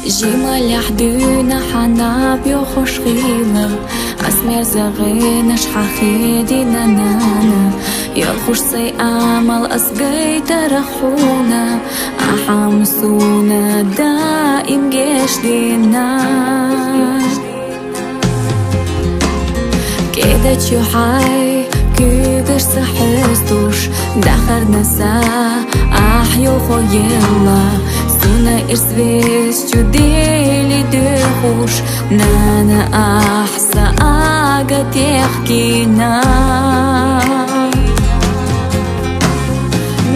جمال حدونا حناب يو خوش خيلة أسمير زغينا شحاخيدنا نانا يالخوش سي أمل أسقي ترخونا أحامسونا دائم جيش دينا كده تشو حي كيدش سحستوش دخرنا سا أحيو خويلا سونا إرسويس شو ديلي دخوش نانا أحسا آقا تحكينا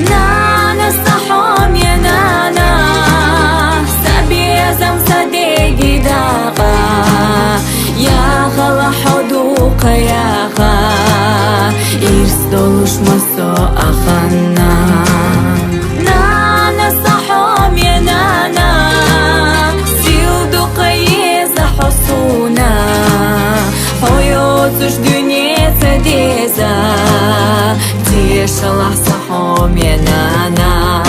نانا صحوم يا نانا سابي زم صديقي داقا يا خلا حدوق يا خا إرس دولوش مسو أخنا نانا صحوم يا نانا سيل دقيزة حصونا حيوتش دنيا تديزة تيشلح صحوم يا نانا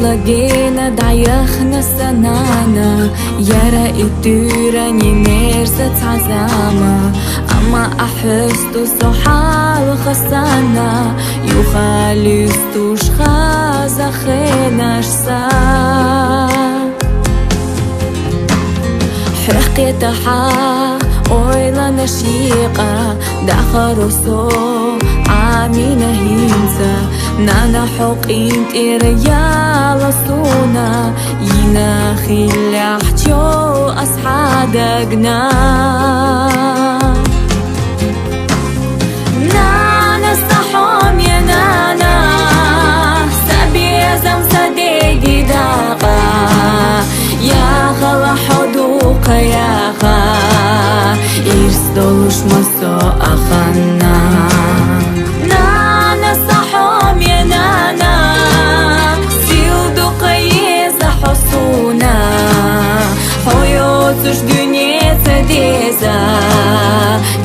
لقينا ضعيخنا سنانا يرى الدورة نمرزة عزامة أما أحستو صحال خسانا يخالستوش خازا خيناش سا حقيت حق أويلا نشيقة داخرو سو عامينا هينزا نانا حقين تيريالا سونا ينا خيلي حجو أصحادقنا نانا صحوم يا نانا سابي زم صديقي داقا يا خلا حدوق يا خا إرس دولوش مسو أخنا نانا صحوم يا نانا سيل دقيزة حصونا حيوتش دنيا تديزة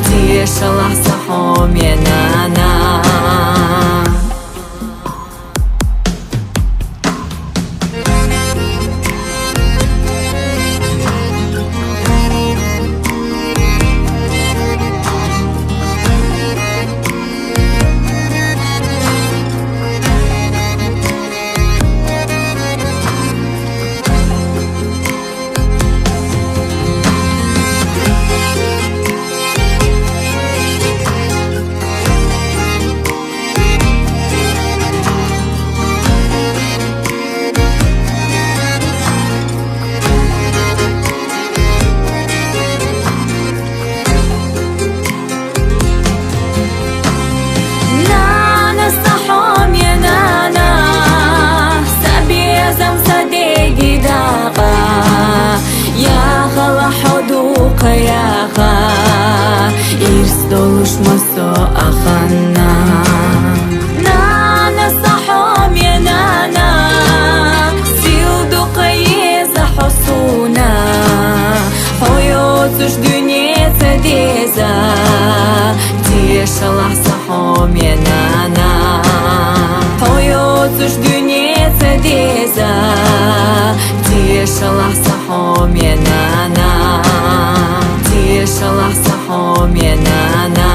تيشلح صحوم يا نانا يا خا إرس دولوش مسو أخنا نانا صحوم يا نانا سيل دقيزة حصونا حيوتش دنيا تديزة تيشلح صحوم يا نانا حيوتش دنيا تديزة تيشلح صحوم يا نانا تيشلح صحوم يا نانا